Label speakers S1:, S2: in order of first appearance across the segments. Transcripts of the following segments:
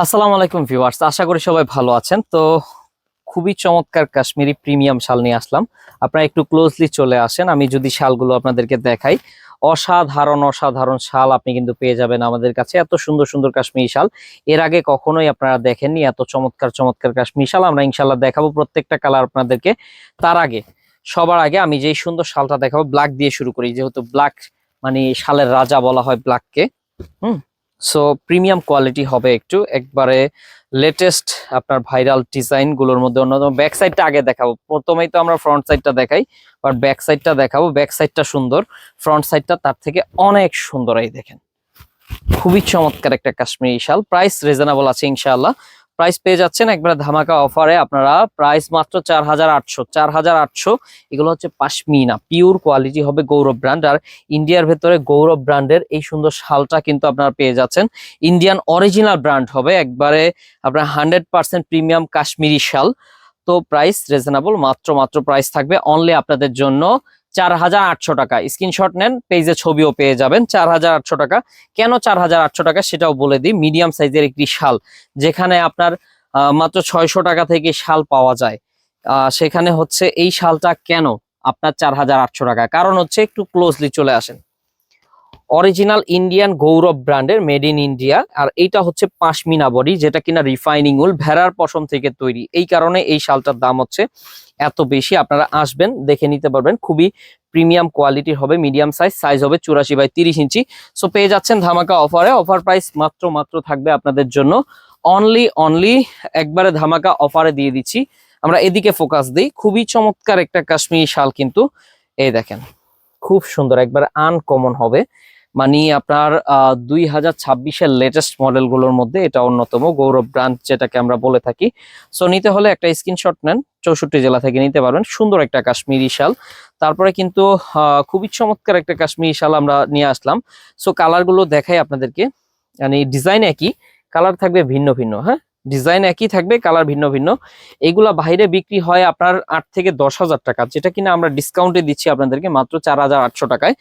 S1: আসসালামু আলাইকুম ভিউয়ার্স, আশা করি সবাই ভালো আছেন। তো খুবই চমৎকার কাশ্মীরি প্রিমিয়াম শাল নিয়ে আসলাম। আপনারা একটু ক্লোজলি চলে আসেন, আমি যদি শালগুলো আপনাদেরকে দেখাই। অসাধারণ অসাধারণ শাল আপনি কিন্তু পেয়ে যাবেন আমাদের কাছে। এত সুন্দর সুন্দর কাশ্মীরি শাল এর আগে কখনোই আপনারা দেখেননি। এত চমৎকার চমৎকার কাশ্মীরি শাল আমরা ইনশাল্লাহ দেখাবো, প্রত্যেকটা কালার আপনাদেরকে। তার আগে সবার আগে আমি যেই সুন্দর শালটা দেখাবো, ব্ল্যাক দিয়ে শুরু করি, যেহেতু ব্ল্যাক মানে শালের রাজা বলা হয় ব্ল্যাককে। হুম। সো প্রিমিয়াম কোয়ালিটি হবে, একটু একবারে লেটেস্ট আপনার ভাইরাল ডিজাইন গুলোর মধ্যে অন্যতম। ব্যাক সাইডটা আগে দেখাবো, প্রথমেই তো আমরা ফ্রন্ট সাইডটা দেখাই, বাট ব্যাক সাইডটা দেখাবো। ব্যাক সাইডটা সুন্দর, ফ্রন্ট সাইডটা তার থেকে অনেক সুন্দর। এই দেখেন, খুবই চমৎকার একটা কাশ্মীরি শাল। প্রাইস রিজনেবল আছে ইনশাআল্লাহ। প্রাইস পেয়ে যাচ্ছেন একবারে ধামাকা অফারে আপনারা। প্রাইস মাত্র 4800। 4800। এগুলো হচ্ছে পাশমিনা, পিওর কোয়ালিটি হবে, গৌরব ব্র্যান্ড। আর ইন্ডিয়ার ভেতরে গৌরব ব্র্যান্ডের এই সুন্দর শালটা কিন্তু আপনারা পেয়ে যাচ্ছেন। ইন্ডিয়ান অরিজিনাল ব্র্যান্ড হবে একবারে, আপনার 100% প্রিমিয়াম কাশ্মীরি শাল। তো প্রাইস রিজনেবল, মাত্র মাত্র প্রাইস থাকবে অনলি আপনাদের জন্য 4800 টাকা। স্ক্রিনশট নেন, পেজে ছবিও পেয়ে যাবেন। 4800 টাকা। কেন 4800 টাকা সেটাও বলে দিই। মিডিয়াম সাইজের একটি শাল, যেখানে আপনার মাত্র 600 টাকা থেকে শাল পাওয়া যায়, সেখানে হচ্ছে এই শালটা কেন আপনার 4800 টাকা? কারণ হচ্ছে, একটু ক্লোজলি চলে আসেন। অরিজিনাল ইন্ডিয়ান গৌরব ব্র্যান্ডের, মেড ইন ইন্ডিয়া। আর এইটা হচ্ছে পাশমিনা বডি, যেটা কিনা রিফাইনিং উল, ভেড়ার পশম থেকে তৈরি। এই কারণে এই শালটার দাম হচ্ছে এত বেশি। আপনারা আসবেন, দেখে নিতে পারবেন। খুবই প্রিমিয়াম কোয়ালিটির হবে, মিডিয়াম সাইজ, সাইজ হবে 84/30 ইঞ্চি। সো পেয়ে যাচ্ছেন ধামাকা অফারে। অফার প্রাইস মাত্র মাত্র থাকবে আপনাদের জন্য অনলি অনলি একবারে ধামাকা অফারে দিয়ে দিচ্ছি। আমরা এদিকে ফোকাস দিই। খুবই চমৎকার একটা কাশ্মীরি শাল কিন্তু। এই দেখেন, খুব সুন্দর, একবার আনকমন হবে। মানে আপনার 2026-এর লেটেস্ট মডেলগুলোর মধ্যে এটা অন্যতম, গৌরব ব্র্যান্ড যেটাকে আমরা বলে থাকি। সো নিতে হলে একটা স্ক্রিনশট নেন, 64 জেলা থেকে নিতে পারবেন। সুন্দর একটা কাশ্মীরি শাল। তারপরে কিন্তু খুবই চমৎকার একটা কাশ্মীরি শাল আমরা নিয়ে আসলাম। সো কালারগুলো দেখাই আপনাদেরকে। মানে ডিজাইন একই, কালার থাকবে ভিন্ন ভিন্ন। হ্যাঁ, ডিজাইন একই থাকবে, কালার ভিন্ন ভিন্ন। এগুলা বাইরে বিক্রি হয় আপনার 8 থেকে 10 হাজার টাকা, যেটা কিনা আমরা ডিসকাউন্টে দিচ্ছি আপনাদেরকে মাত্র 4800 টাকায়।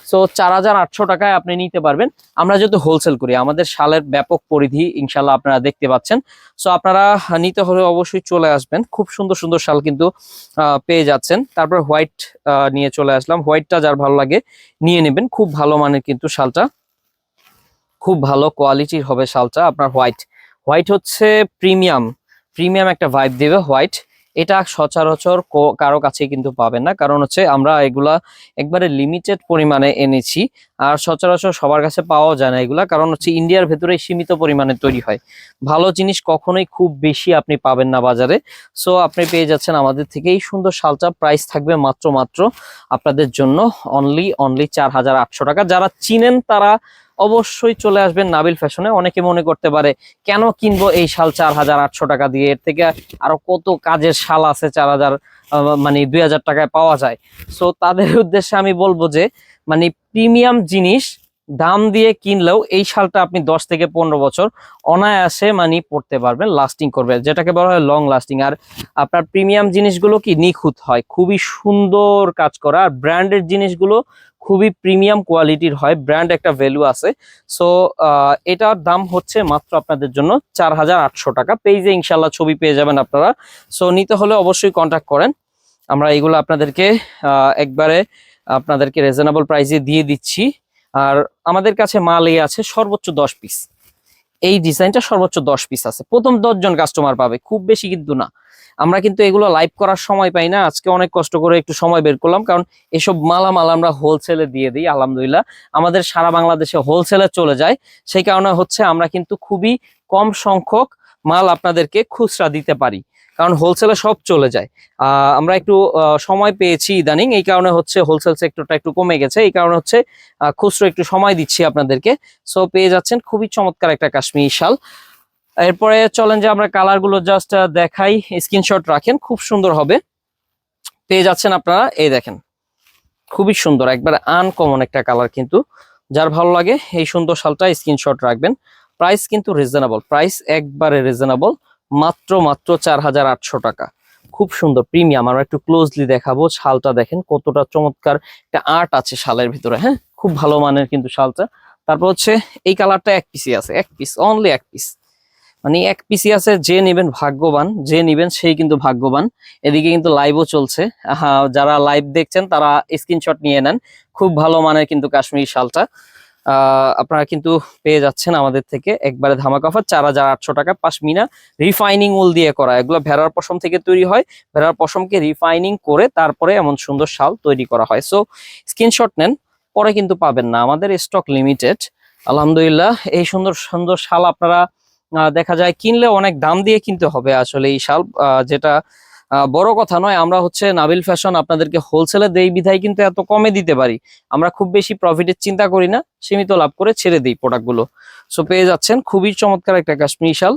S1: সো 4800 টাকায় আপনি নিতে পারবেন। আমরা যেহেতু হোলসেল করি, আমাদের শালের ব্যাপক পরিধি ইনশাল্লাহ আপনারা দেখতে পাচ্ছেন। সো আপনারা নিতে হলে অবশ্যই চলে আসবেন। খুব সুন্দর সুন্দর শাল কিন্তু পেয়ে যাচ্ছেন। তারপর হোয়াইট নিয়ে চলে আসলাম। হোয়াইটটা যার ভালো লাগে নিয়ে নেবেন, খুব ভালো মানের কিন্তু শালটা, খুব ভালো কোয়ালিটির হবে শালটা আপনার। হোয়াইট, হোয়াইট হচ্ছে প্রিমিয়াম, প্রিমিয়াম একটা ভাইব দেবে হোয়াইট। এটা সচরাচর কারো কাছে কিন্তু পাবেন না, কারণ হচ্ছে আমরা এগুলা একবারে লিমিটেড পরিমাণে এনেছি। আর সচরাচর সবার কাছে পাওয়া যায় না এগুলা, কারণ হচ্ছে ইন্ডিয়ার ভেতরে সীমিত পরিমাণে তৈরি হয়। ভালো জিনিস কখনোই খুব বেশি আপনি পাবেন না বাজারে। সো আপনি পেয়ে যাচ্ছেন আমাদের থেকে এই সুন্দর শালটা। প্রাইস থাকবে মাত্র মাত্র আপনাদের জন্য অনলি অনলি 4800 টাকা। যারা চিনেন তারা অবশ্যই চলে আসবেন নাবিল ফ্যাশনে। অনেকে মনে করতে পারে, কেন কিনবো এই শাল 4800 টাকা দিয়ে? এর থেকে আরো কত কাজের শাল আছে 4000 মানে 2000 টাকায় পাওয়া যায়। সো তাদের উদ্দেশ্যে আমি বলবো যে, মানে প্রিমিয়াম জিনিস দাম দিয়ে কিনলেও এই শালটা আপনি 10 থেকে 15 বছর অনায়াসে মানে পড়তে পারবেন, লাস্টিং করবে, যেটাকে বলা হয় লং লাস্টিং। আর আপনার প্রিমিয়াম জিনিসগুলো কি নিখুঁত হয়, খুবই সুন্দর কাজ করা। আর ব্র্যান্ডের জিনিসগুলো খুবই প্রিমিয়াম কোয়ালিটির হয়, ব্র্যান্ড একটা ভ্যালু আছে। সো এটার দাম হচ্ছে মাত্র আপনাদের জন্য 4800 টাকা। পেজে ইনশাল্লাহ ছবি পেয়ে যাবেন আপনারা। সো নিতে হলে অবশ্যই কন্ট্যাক্ট করেন। আমরা এগুলো আপনাদেরকে একবারে আপনাদেরকে রিজনেবল প্রাইসে দিয়ে দিচ্ছি। আর আমাদের কাছে মাল আছে সর্বোচ্চ 10 পিস। এই ডিজাইনটা সর্বোচ্চ 10 পিস আছে, প্রথম 10 জন কাস্টমার পাবে, খুব বেশি কিন্তু না। আমরা কিন্তু এগুলো লাইভ করার সময় পাই না, আজকে অনেক কষ্ট করে একটু সময় বের করলাম, কারণ এসব মালামাল আমরা হোলসেলে দিয়ে দিই। আলহামদুলিল্লাহ আমাদের সারা বাংলাদেশে হোলসেলে চলে যায়। সেই কারণে হচ্ছে আমরা কিন্তু খুবই কম সংখ্যক মাল আপনাদেরকে খুচরা দিতে পারি, কারণ হোলসেলে সব চলে যায়। আমরা একটু সময় পেয়েছি ইদানিং, এই কারণে হচ্ছে হোলসেল সেক্টরটা একটু কমে গেছে, এই কারণে হচ্ছে খুচরো একটু সময় দিচ্ছি আপনাদেরকে। সো পেয়ে যাচ্ছেন খুবই চমৎকার একটা কাশ্মীরি শাল। এরপরে চলেন যে আমরা কালার গুলো জাস্ট দেখাই, স্ক্রিনশট রাখেন, খুব সুন্দর হবে। পেয়ে যাচ্ছেন আপনারা, এই দেখেন, খুবই সুন্দর, একবার আনকমন একটা কালার কিন্তু। যার ভালো লাগে এই সুন্দর শালটা স্ক্রিনশট রাখবেন। প্রাইস কিন্তু রিজনেবল, প্রাইস একবারে রিজনেবল, মাত্র মাত্র 4800 টাকা। খুব সুন্দর প্রিমিয়াম। আমরা একটু ক্লোজলি দেখাবো শালটা, দেখেন কতটা চমৎকার একটা আর্ট আছে শালের ভিতরে। হ্যাঁ, খুব ভালো মানের কিন্তু শালটা। তারপর হচ্ছে এই কালারটা এক পিসই আছে, এক পিস, অনলি এক পিস। মানে এক পিসি আছে, যে নেবেন ভাগ্যবান, যে নেবেন সেই কিন্তু ভাগ্যবান। এদিকে কিন্তু লাইভও চলছে, যারা লাইভ দেখছেন তারা স্ক্রিনশট নিয়ে নেন। খুব ভালো মানের কিন্তু কাশ্মীরি শালটা আপনারা কিন্তু পেয়ে যাচ্ছেন আমাদের থেকে একবারে ধামাকা অফার 4,800 টাকা। পাশমিনা রিফাইনিং উল দিয়ে করা, এগুলো ভেড়ার পশম থেকে তৈরি হয়, ভেড়ার পশমকে রিফাইনিং করে তারপরে এমন সুন্দর শাল তৈরি করা হয়। সো স্ক্রিনশট নেন, পরে কিন্তু পাবেন না, আমাদের স্টক লিমিটেড। আলহামদুলিল্লাহ এই সুন্দর সুন্দর শাল আপনারা দেখা যায় কিনলে অনেক দাম দিয়ে কিনতে হবে আসলে এই শাল, যেটা বড় কথা নয়। আমরা হচ্ছে নাবিল ফ্যাশন আপনাদেরকে হোলসেলে দেই বিধায় কিন্তু এত কমে দিতে পারি। আমরা খুব বেশি প্রফিটের চিন্তা করি না, সীমিত লাভ করে ছেড়ে দিই প্রোডাক্টগুলো। সো পেয়ে যাচ্ছেন খুবই চমৎকার একটা কাশ্মীরি শাল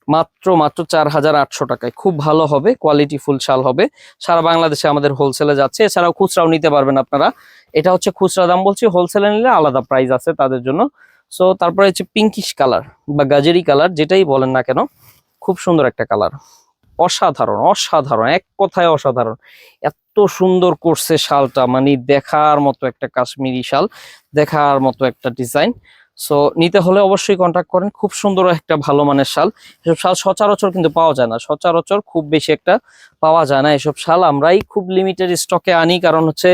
S1: মাত্র 4,800 টাকায়। খুব ভালো হবে, কোয়ালিটি ফুল শাল হবে। সারা বাংলাদেশে আমাদের হোলসেলে যাচ্ছে, এছাড়াও খুচরাও নিতে পারবেন আপনারা। এটা হচ্ছে খুচরা দাম বলছি, হোলসেলে নিলে আলাদা প্রাইস আছে তাদের জন্য। সো তারপরে হচ্ছে পিঙ্কিশ কালার বা গাজেরি কালার, যেটাই বলেন না কেন, খুব সুন্দর একটা কালার। অসাধারণ অসাধারণ, এক কথায় অসাধারণ। এত সুন্দর করছে শালটা, মানে দেখার মতো একটা কাশ্মীরি শাল, দেখার মতো একটা ডিজাইন। সো নিতে হলে অবশ্যই কন্ট্যাক্ট করেন। খুব সুন্দর একটা ভালো মানের শাল, এসব শাল সচরাচর কিন্তু পাওয়া যায় না, সচরাচর খুব বেশি একটা পাওয়া যায় না এসব শাল। আমরাই খুব লিমিটেড স্টকে আনি, কারণ হচ্ছে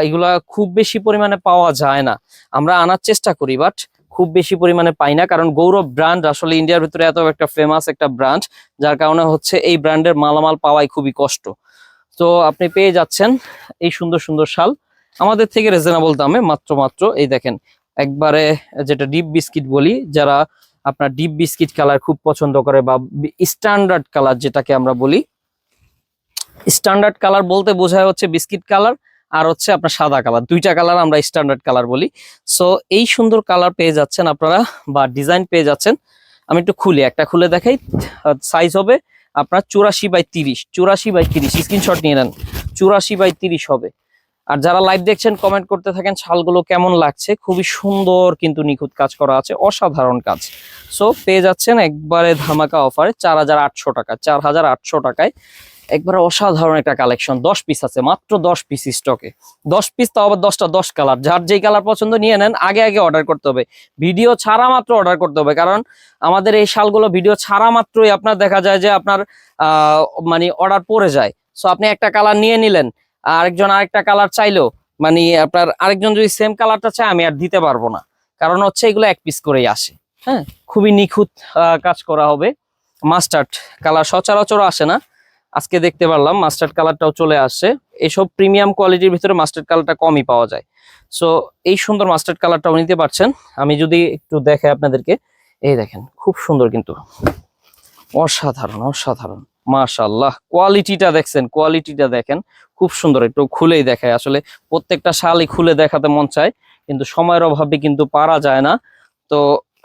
S1: এগুলা খুব বেশি পরিমাণে পাওয়া যায় না। আমরা আনার চেষ্টা করি, বাট খুব বেশি পরিমাণে পাই না, কারণ গৌরব ব্র্যান্ড আসলে ইন্ডিয়ার ভিতরে এত একটা ফেমাস একটা ব্র্যান্ড, যার কারণে হচ্ছে এই ব্র্যান্ডের মালামাল পাওয়াই খুবই কষ্ট। তো আপনি পেয়ে যাচ্ছেন এই সুন্দর সুন্দর শাল আমাদের থেকে রিজনেবল দামে, মাত্র এই দেখেন একবারে, যেটা ডিপ বিস্কিট বলি, যারা আপনার ডিপ বিস্কিট কালার খুব পছন্দ করে বা স্ট্যান্ডার্ড কালার যেটাকে আমরা বলি, স্ট্যান্ডার্ড কালার বলতে বোঝায় হচ্ছে বিস্কিট কালার আর হচ্ছে আপনার সাদা কালার, দুইটা কালার আমরা স্ট্যান্ডার্ড কালার বলি। সো এই সুন্দর কালার পেয়ে যাচ্ছেন আপনারা বা ডিজাইন পেয়ে যাচ্ছেন। আমি একটু একটা খুলে দেখাই। সাইজ হবে আপনার 84/30, 84/30, স্ক্রিনশট নিয়ে নেন, 84/30 হবে। আর যারা লাইভ দেখছেন কমেন্ট করতে থাকেন শালগুলো কেমন লাগছে। খুবই সুন্দর কিন্তু নিখুঁত কাজ করা আছে, অসাধারণ কাজ। সো পেয়ে যাচ্ছেন একবারে ধামাকা অফারে 4,800 টাকা, 4,800 টাকায় একবারে অসাধারণ একটা কালেকশন। 10 পিস আছে, মাত্র 10 পিস স্টকে, 10 পিস, তাও আবার 10টা 10 কালার। যার যেই কালার পছন্দ নিয়ে নেন, আগে আগে অর্ডার করতে হবে, ভিডিও ছাড়া মাত্র অর্ডার করতে হবে, কারণ আমাদের এই শালগুলো ভিডিও ছাড়া মাত্রই আপনার দেখা যায় যে আপনার মানে অর্ডার পড়ে যায়। সো আপনি একটা কালার নিয়ে নিলেন, আরেকজন আরেকটা কালার চাইলো, মানে আপনার আরেকজন যদি সেম কালারটা চায় আমি আর দিতে পারবো না, কারণ হচ্ছে এগুলো এক পিস করেই আসে। হ্যাঁ, খুবই নিখুঁত কাজ করা হবে। মাস্টার্ড কালার সচরাচর আসে না, আজকে দেখতে পারলাম মাস্টার্ড কালারটাও চলে আসছে। এইসব প্রিমিয়াম কোয়ালিটির ভিতরে মাস্টার্ড কালারটা কমই পাওয়া যায়। সো এই সুন্দর মাস্টার্ড কালারটাও নিতে পারছেন। আমি যদি একটু দেখাই আপনাদেরকে, এই দেখেন খুব সুন্দর কিন্তু, অসাধারণ অসাধারণ, মাশাআল্লাহ। কোয়ালিটিটা দেখছেন, কোয়ালিটিটা দেখেন, খুব সুন্দর। একটু খুলেই দেখায়, আসলে প্রত্যেকটা শালই খুলে দেখাতে মন চায়, কিন্তু সময়ের অভাবে কিন্তু পারা যায় না। তো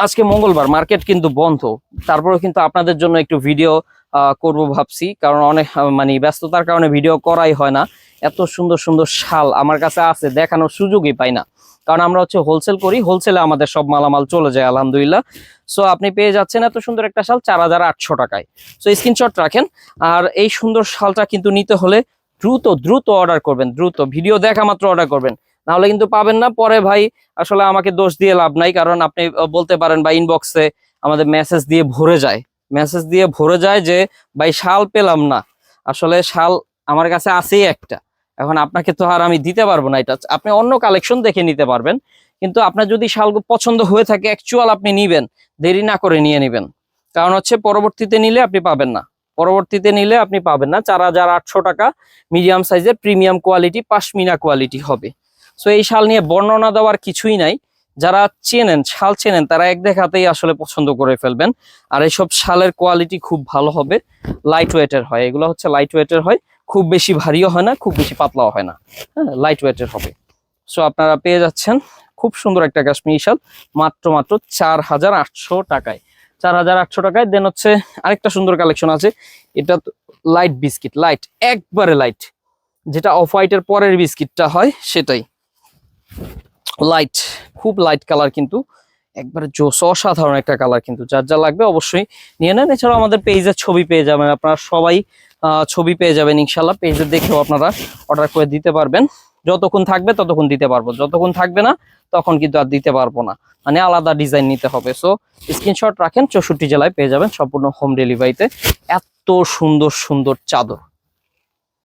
S1: আজকে মঙ্গলবার, মার্কেট কিন্তু বন্ধ, তারপরেও কিন্তু আপনাদের জন্য একটু ভিডিও করব ভাবছি, কারণ অনেক মানে ব্যস্ততার কারণে ভিডিও করাই হয় না। এত সুন্দর সুন্দর শাল আমার কাছে আছে, দেখানোর সুযোগই পাই না, কারণ আমরা হচ্ছে হোলসেল করি, হোলসেলে আমাদের সব মালামাল চলে যায় আলহামদুলিল্লাহ। সো আপনি পেয়ে যাচ্ছেন এত সুন্দর একটা শাল 4,800 টাকায়। সো স্ক্রিনশট রাখেন। আর এই সুন্দর শালটা কিন্তু নিতে হলে দ্রুত দ্রুত অর্ডার করবেন, দ্রুত ভিডিও দেখা মাত্র অর্ডার করবেন, নাহলে কিন্তু পাবেন না। পরে ভাই আসলে আমাকে দোষ দিয়ে লাভ নাই, কারণ আপনি বলতে পারেন বা ইনবক্সে আমাদের মেসেজ দিয়ে ভরে যায়, মেসেজ দিয়ে ভরে যায় যে ভাই শাল পেলাম না। আসলে শাল আমার কাছে আছেই একটা, এখন আপনাকে তো আর আমি দিতে পারবো না, এটা আপনি অন্য কালেকশন দেখে নিতে পারবেন। কিন্তু আপনার যদি শাল পছন্দ হয়ে থাকে অ্যাকচুয়াল, আপনি নিবেন, দেরি না করে নিয়ে নেবেন, কারণ হচ্ছে পরবর্তীতে নিলে আপনি পাবেন না, পরবর্তীতে নিলে আপনি পাবেন না। 4,800 টাকা, মিডিয়াম সাইজের প্রিমিয়াম কোয়ালিটি, পাশমিনা কোয়ালিটি হবে। সো এই শাল নিয়ে বর্ণনা দেওয়ার কিছুই নাই, যারা চেনেন শাল চেনেন তারা এক দেখাতেই আসলে পছন্দ করে ফেলবেন। আর এইসব শালের কোয়ালিটি খুব ভালো হবে, লাইট ওয়েটের হয়, এগুলো হচ্ছে লাইট ওয়েটের হয়, খুব বেশি ভারীও হয় না, খুব বেশি পাতলাও হয় না, হ্যাঁ, লাইট ওয়েটের হবে। সো আপনারা পেয়ে যাচ্ছেন খুব সুন্দর একটা কাশ্মীরি শাল মাত্র 4,800 টাকায়, 4,800 টাকায়। দেন হচ্ছে আরেকটা সুন্দর কালেকশন আছে, এটা লাইট বিস্কিট, লাইট একবারে লাইট, যেটা অফ হোয়াইটের পরের বিস্কিটটা হয় সেটাই, লাইট, খুব লাইট কালার, কিন্তু একবারে জোস, অসাধারণ একটা কালার। কিন্তু যার যা লাগবে অবশ্যই নিয়ে নেন। এছাড়াও আমাদের পেজের ছবি পেয়ে যাবেন, আপনারা সবাই ছবি পেয়ে যাবেন ইনশাল্লাহ, পেজে দেখেও আপনারা অর্ডার করে দিতে পারবেন। যতক্ষণ থাকবে ততক্ষণ দিতে পারবো, যতক্ষণ থাকবে না তখন কিন্তু আর দিতে পারবো না, মানে আলাদা ডিজাইন নিতে হবে। সো স্ক্রিনশট রাখেন, 64 জেলায় পেয়ে যাবেন সম্পূর্ণ হোম ডেলিভারিতে এত সুন্দর সুন্দর চাদর।